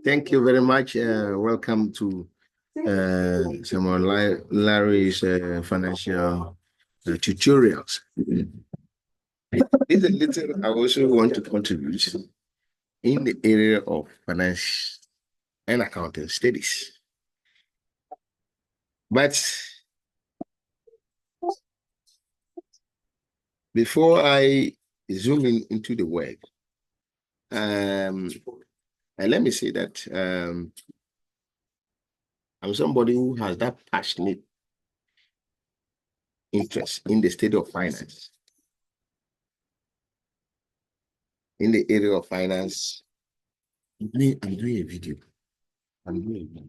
Thank you very much. Welcome to Samuel Larry's financial tutorials. This is a little I also want to contribute in the area of finance and accounting studies. But before I zoom into the work, and let me say that I'm somebody who has that passionate interest in the study of finance. In the area of finance, I'm doing a video. I'm doing a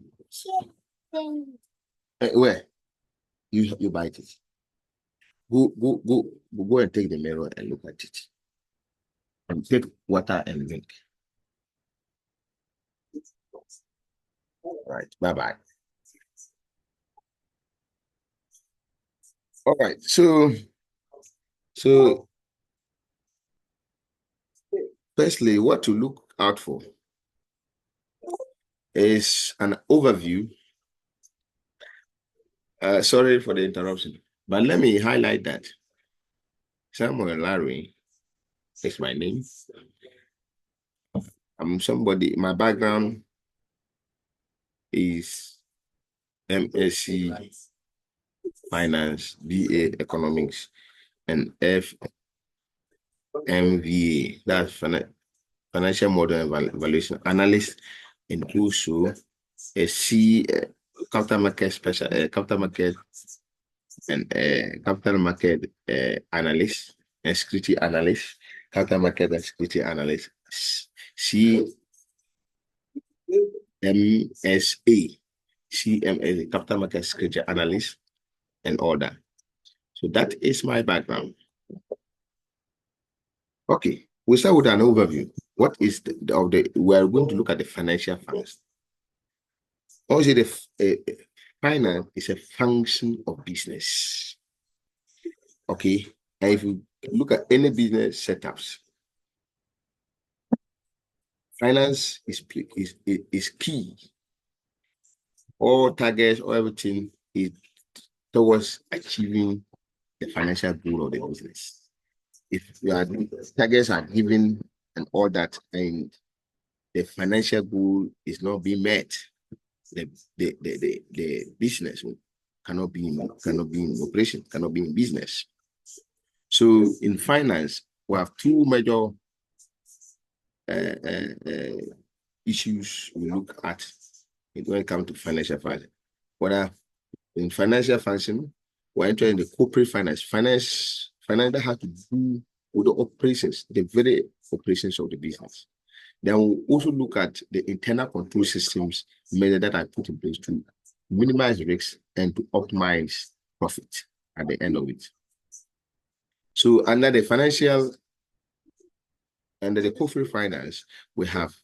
video. Where? You bite it. Go and take the mirror and look at it. And take water and drink. All right. Bye-bye. All right. So firstly, what to look out for is an overview. Sorry for the interruption, but let me highlight that Samuel Larry is my name. I'm somebody, my background is MSc Finance, BA Economics, and FMVA, that's Financial Model Evaluation Analyst, and also a C capital market special, capital market and capital market analyst and security analyst, capital market and security analyst, CMSA, capital market security analyst, and all that. So that is my background. Okay, we start with an overview. What is we are going to look at the financial first. Also, the finance is a function of business. Okay, and if you look at any business setups, finance is key. All targets or everything is towards achieving the financial goal of the business. If your targets are given and all that, and the financial goal is not being met, the business cannot be in operation, cannot be in business. So in finance, we have two major issues we look at when it comes to financial finance. Whether in financial function, we're entering the corporate finance that has to do with the operations, the very operations of the business. Then we'll also look at the internal control systems measures that are put in place to minimize risks and to optimize profit at the end of it. So under the corporate finance, we have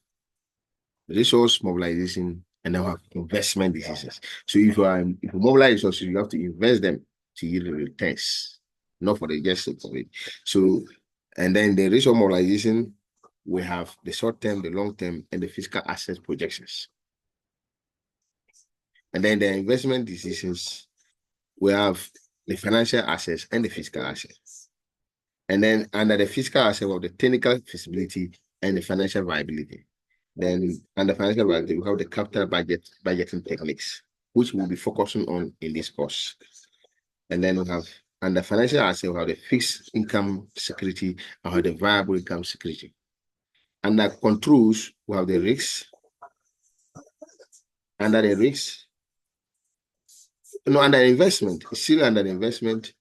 resource mobilization and then we have investment decisions. So if you mobilize resources, you have to invest them to yield returns, not for the just sake of it. So, and then the resource mobilization, we have the short term, the long term, and the fiscal asset projections. And then the investment decisions, we have the financial assets and the fiscal assets. And then under the fiscal asset, we have the technical feasibility and the financial viability. Then under financial viability, we have the capital budgeting techniques, which we'll be focusing on in this course. And then we have under financial asset, we have the fixed income security and we have the variable income security. Under controls, we have the risks. Under the risks, under investment, still under the investment,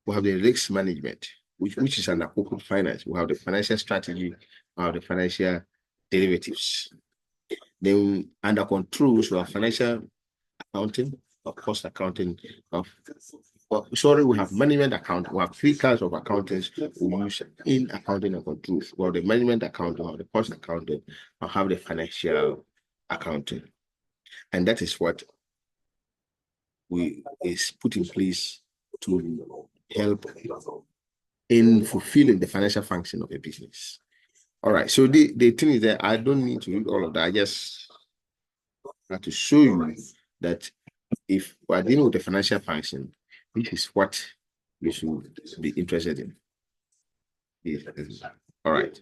we have the risk management, which is under corporate finance. We have the financial strategy, we have the financial derivatives. Then under controls, we have financial accounting, of cost accounting, we have management account. We have three kinds of accountants we use in accounting and controls. We have the management accounting, we have the cost accounting, we have the financial accounting. And that is what is put in place to help in fulfilling the financial function of a business. All right. So the thing is that I don't need to read all of that. I just have to show you that if we are dealing with the financial function, this is what you should be interested in. Yes. All right.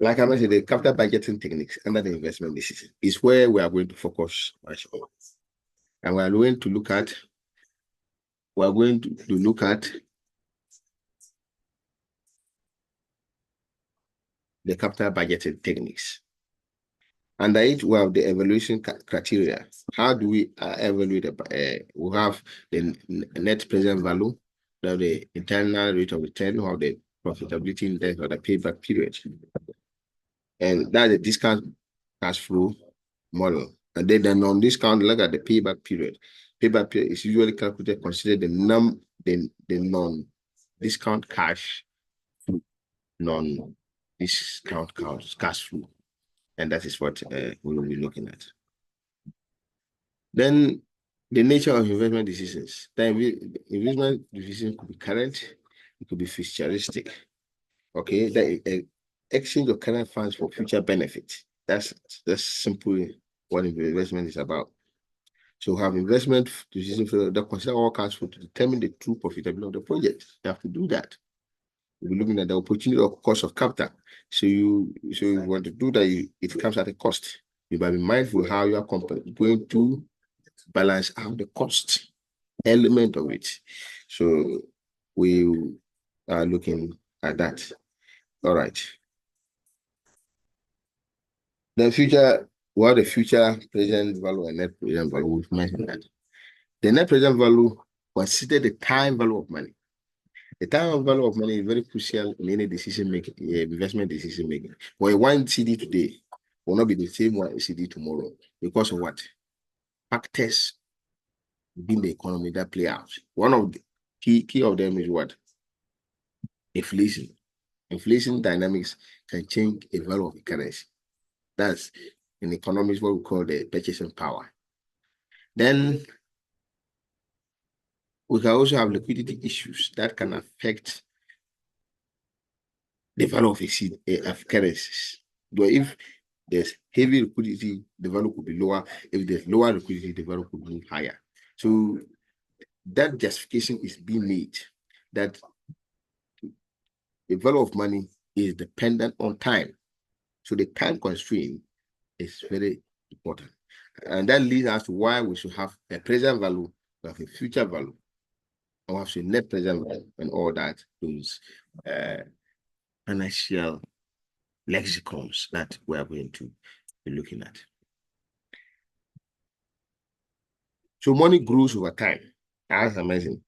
Like I mentioned, the capital budgeting techniques under the investment decision is where we are going to focus much on. And we are going to look at the capital budgeting techniques. Under it, we have the evaluation criteria. How do we evaluate? We have the net present value, we have the internal rate of return, we have the profitability index, or the payback period. And that's the discount cash flow model. And then the non-discount, look at the payback period. Payback period is usually calculated consider the non-discount cash flow, non-discount cash flow. And that is what we will be looking at. Then the nature of investment decisions. The investment decision could be current, it could be futuristic. Okay, the exchange of current funds for future benefit. That's simply what investment is about. So have investment decision for that consider all cash flow to determine the true profitability of the project. You have to do that. We're looking at the opportunity or cost of capital. So you want to do that, it comes at a cost. You might be mindful how you are going to balance out the cost element of it. So we are looking at that. All right. The future, what the future present value and net present value, we've mentioned that. The net present value consider the time value of money. The time value of money is very crucial in any decision making, investment decision making. When one CD today will not be the same one CD tomorrow because of what? Factors within the economy that play out. One of the key of them is what? Inflation. Inflation dynamics can change the value of the currency. That's in economics what we call the purchasing power. Then we can also have liquidity issues that can affect the value of currencies. But if there's heavy liquidity, the value could be lower. If there's lower liquidity, the value could be higher. So that justification is being made that the value of money is dependent on time. So the time constraint is very important. And that leads us to why we should have a present value, we have a future value, and we have a net present value, and all that, those financial lexicons that we are going to be looking at. So money grows over time. As I mentioned,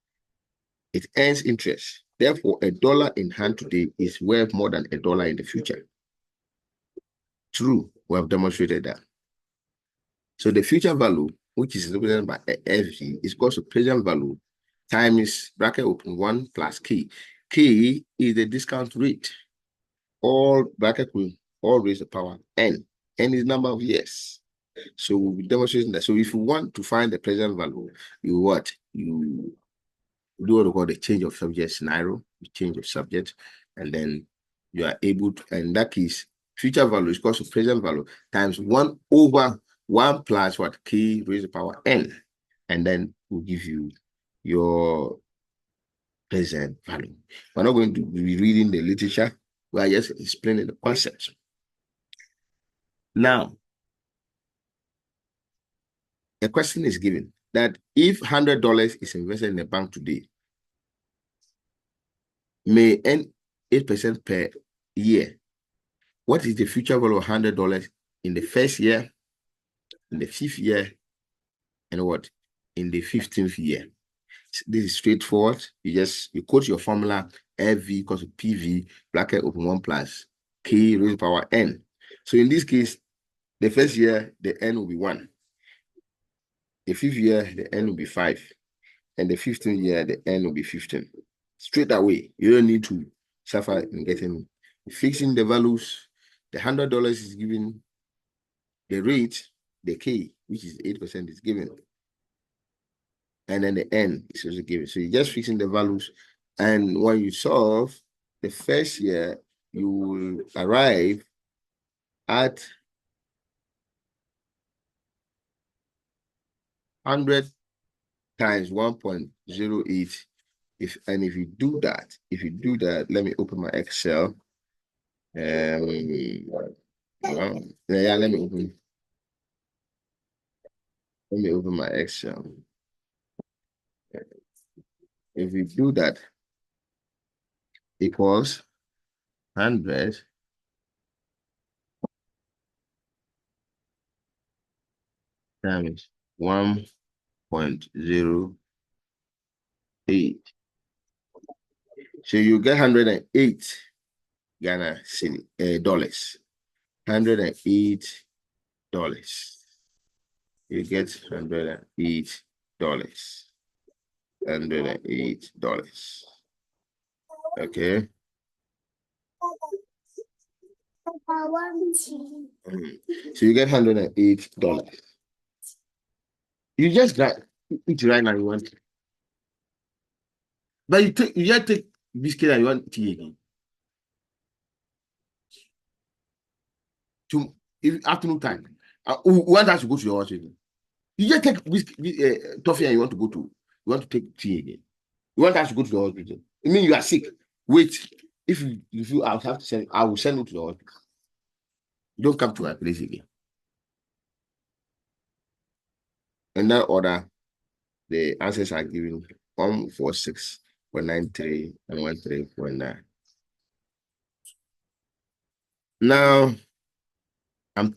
it earns interest. Therefore, $1 in hand today is worth more than $1 in the future. True, we have demonstrated that. So the future value, which is represented by FV, is equal to present value times bracket open 1 plus K. K is the discount rate. All bracket will all raise the power N. N is number of years. So we'll be demonstrating that. So if you want to find the present value, you what? You do what we call the change of subject scenario, you change of subject, and then you are able to, in that case, future value is equal to present value times 1 over 1 plus what? K raised to the power N. And then we'll give you your present value. We're not going to be reading the literature. We are just explaining the concepts. Now, a question is given that if $100 is invested in a bank today, may earn 8% per year. What is the future value of $100 in the first year, in the 5th year, and what? In the 15th year? This is straightforward. You quote your formula, FV equals to PV, bracket open 1 plus K raised to the power N. So in this case, the first year, the N will be 1. The 5th year, the N will be 5. And the 15th year, the N will be 15. Straight away, you don't need to suffer in getting fixing the values. The $100 is given, the rate, the K, which is 8%, is given. And then the N is also given. So you're just fixing the values And when you solve the first year, you will arrive at 100 times 1.08. If you do that, let me open my Excel. Yeah, let me open my Excel. If we do that, equals 100 times 1.08. So you get 108 Ghana cedi dollars. $108. You get $108. $108. Okay. So you get $108. You just got it right now. You want, but you just take biscuit and you want tea again. To afternoon time. We want us to go to your hospital. You just take toffee and you want to take tea again. You want us to go to the hospital. I mean, you are sick. Wait. If you I have to send, I will send you to the hospital. Don't come to my place again. In that order, the answers are given 146.93 and 13.9. Now, I'm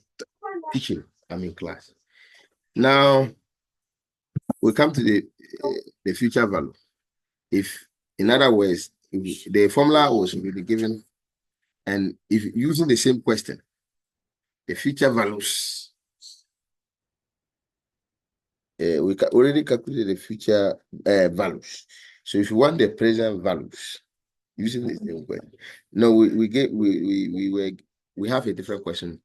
teaching. I'm in class. Now, we come to the future value. If, in other words, if the formula was really given, and if using the same question, the future values, we already calculated the future values. So if you want the present values, using the same question, no, we have a different question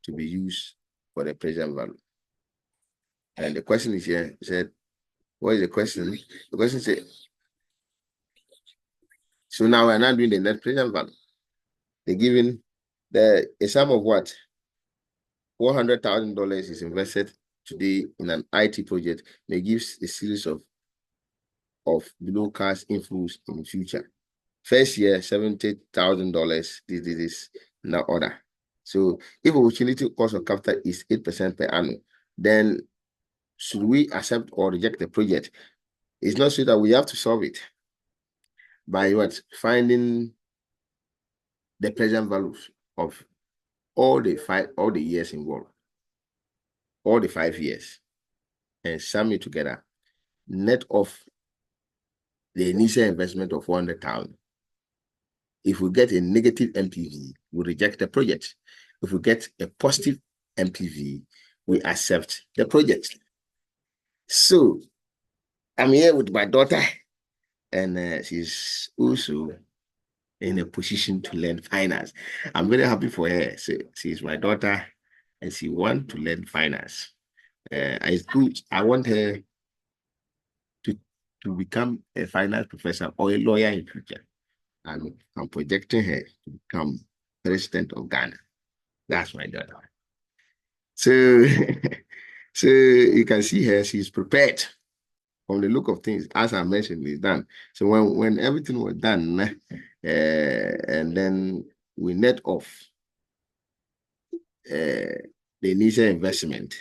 to be used for the present value. And the question is here, said, what is the question? The question said, so now we're not doing the net present value. They're given a sum of what? $400,000 is invested today in an IT project. They gives a series of below cash inflows in the future. First year, $70,000. This is now order. So if opportunity cost of capital is 8% per annum, then should we accept or reject the project? It's not so that we have to solve it by what? Finding the present values of all the years involved, all the 5 years, and sum it together, net of the initial investment of 400,000. If we get a negative MPV, we reject the project. If we get a positive MPV, we accept the project. So I'm here with my daughter, and she's also in a position to learn finance. I'm very happy for her. She's my daughter, and she wants to learn finance. It's good. I want her to become a finance professor or a lawyer in future. And I'm projecting her to become president of Ghana. That's my daughter. So, so you can see her, she's prepared. From the look of things, as I mentioned, it's done. So when everything was done, and then we net off the initial investment,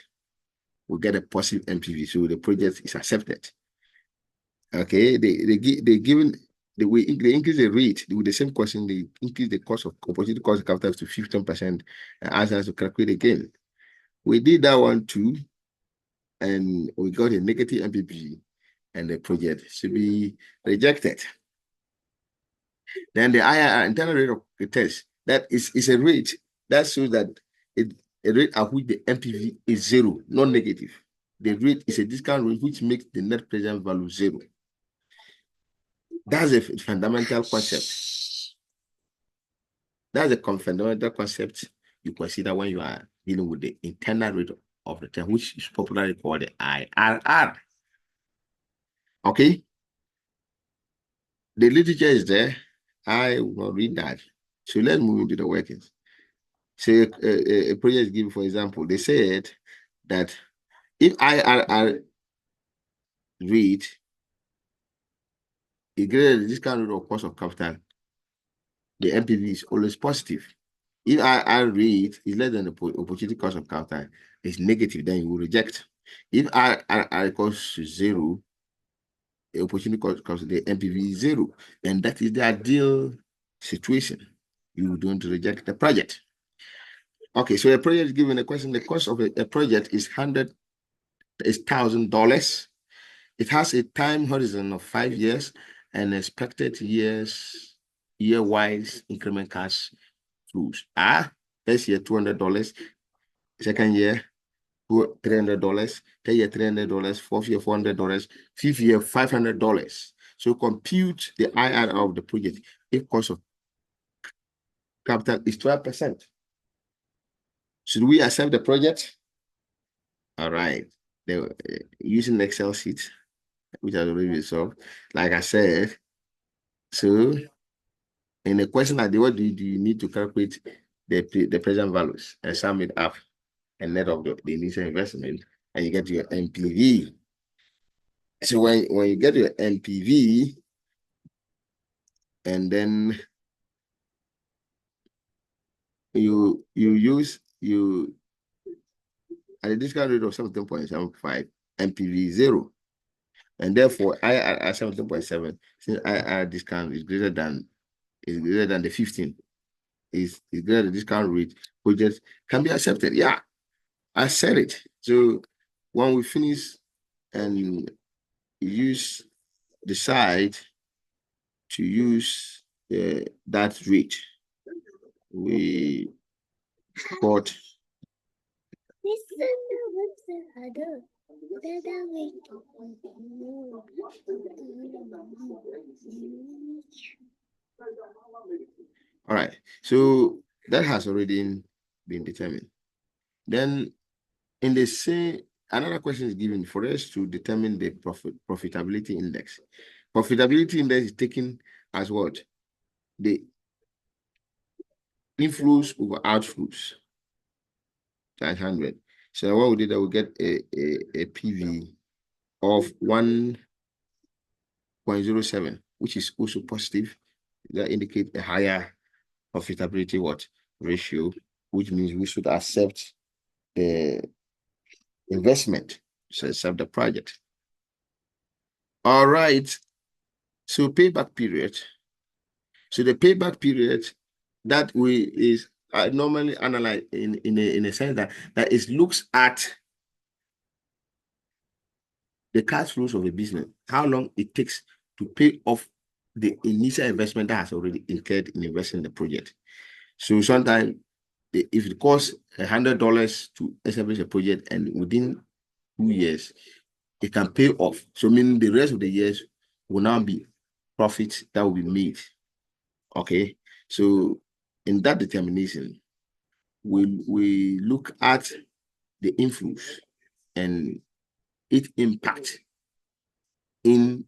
we get a positive MPV. So the project is accepted. Okay, they increase the rate with the same question. They increase the cost of opportunity cost of capital to 15%, and ask us to calculate again. We did that one too, and we got a negative MPV, and the project should be rejected. Then the IRR, internal rate of return, that is a rate that shows that a rate at which the MPV is zero, not negative. The rate is a discount rate which makes the net present value zero. That's a fundamental concept. That's a fundamental concept you consider when you are dealing with the internal rate of return, which is popularly called the IRR. Okay? the literature is there. I will not read that. So let's move into the workings. So a project is given, for example, they said that if IRR rate is greater than the discount rate of cost of capital, the NPV is always positive. If IRR rate is less than the opportunity cost of capital, it's negative, then you will reject. If IRR equals to 0, the opportunity cost, the NPV is 0, and that is the ideal situation. You don't reject the project. Okay, so a project is given a question. The cost of a project is $1,000. It has a time horizon of 5 years and expected year-wise increment cash flows. First year $200, second year $300, third year $300, fourth year $400, fifth year $500. So compute the IRR of the project if cost of capital is 12%. Should we accept the project? All right. Using Excel sheet, which has already been solved. Like I said, so in a question like what do you need to calculate the present values and sum it up and net of the initial investment, and you get your NPV. So when you get your NPV, and then you at a discount rate of 17.75, NPV 0. And therefore, IRR at 17.7, since IRR discount is greater than the 15, is greater than the discount rate, projects can be accepted. Yeah, I said it. So when we finish and decide to use that rate, we got all right. So that has already been determined. Then in the same, another question is given for us to determine the profitability index. Profitability index is taken as what? The inflows over outflows times 100. So what we did that we get a PV of 1.07, which is also positive. That indicates a higher profitability ratio, which means we should accept the investment, so accept the project. All right. So payback period. So the payback period that is normally analyzed in a sense that it looks at the cash flows of a business, how long it takes to pay off the initial investment that has already incurred in investing in the project. So sometimes if it costs $100 to establish a project and within 2 years, it can pay off. So meaning the rest of the years will now be profits that will be made. Okay. So in that determination, we look at the influence and its impact in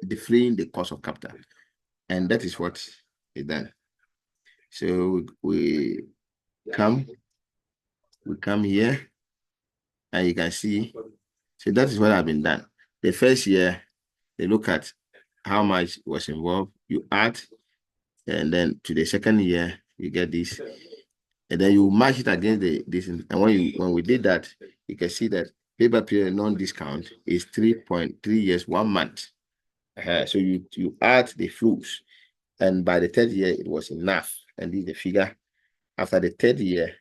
defraying the cost of capital. And that is what is done. So we come here and you can see, so that is what has been done. The first year, they look at how much was involved, you add, and then to the second year, you get this. And then you match it against this. And when we did that, you can see that payback period non-discount is 3.3 years, 1 month. So you add the flows, and by the third year, it was enough. And this is the figure. After the third year,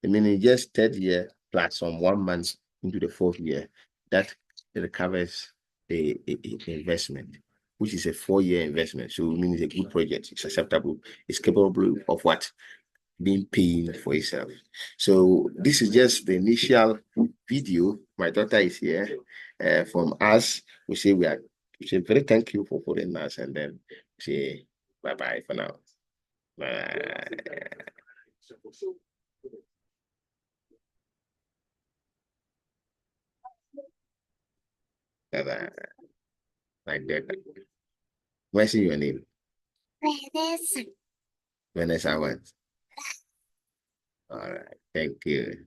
meaning just third year plus some 1 month into the fourth year, that recovers the investment, which is a 4-year investment. So it means a good project. It's acceptable. It's capable of what? Being paying for itself. So this is just the initial video. My daughter is here from us. We say very thank you for putting us, and then say bye-bye for now. Bye. Bye-bye. Like that. Mention your name. Vanessa. Vanessa what? All right. Thank you.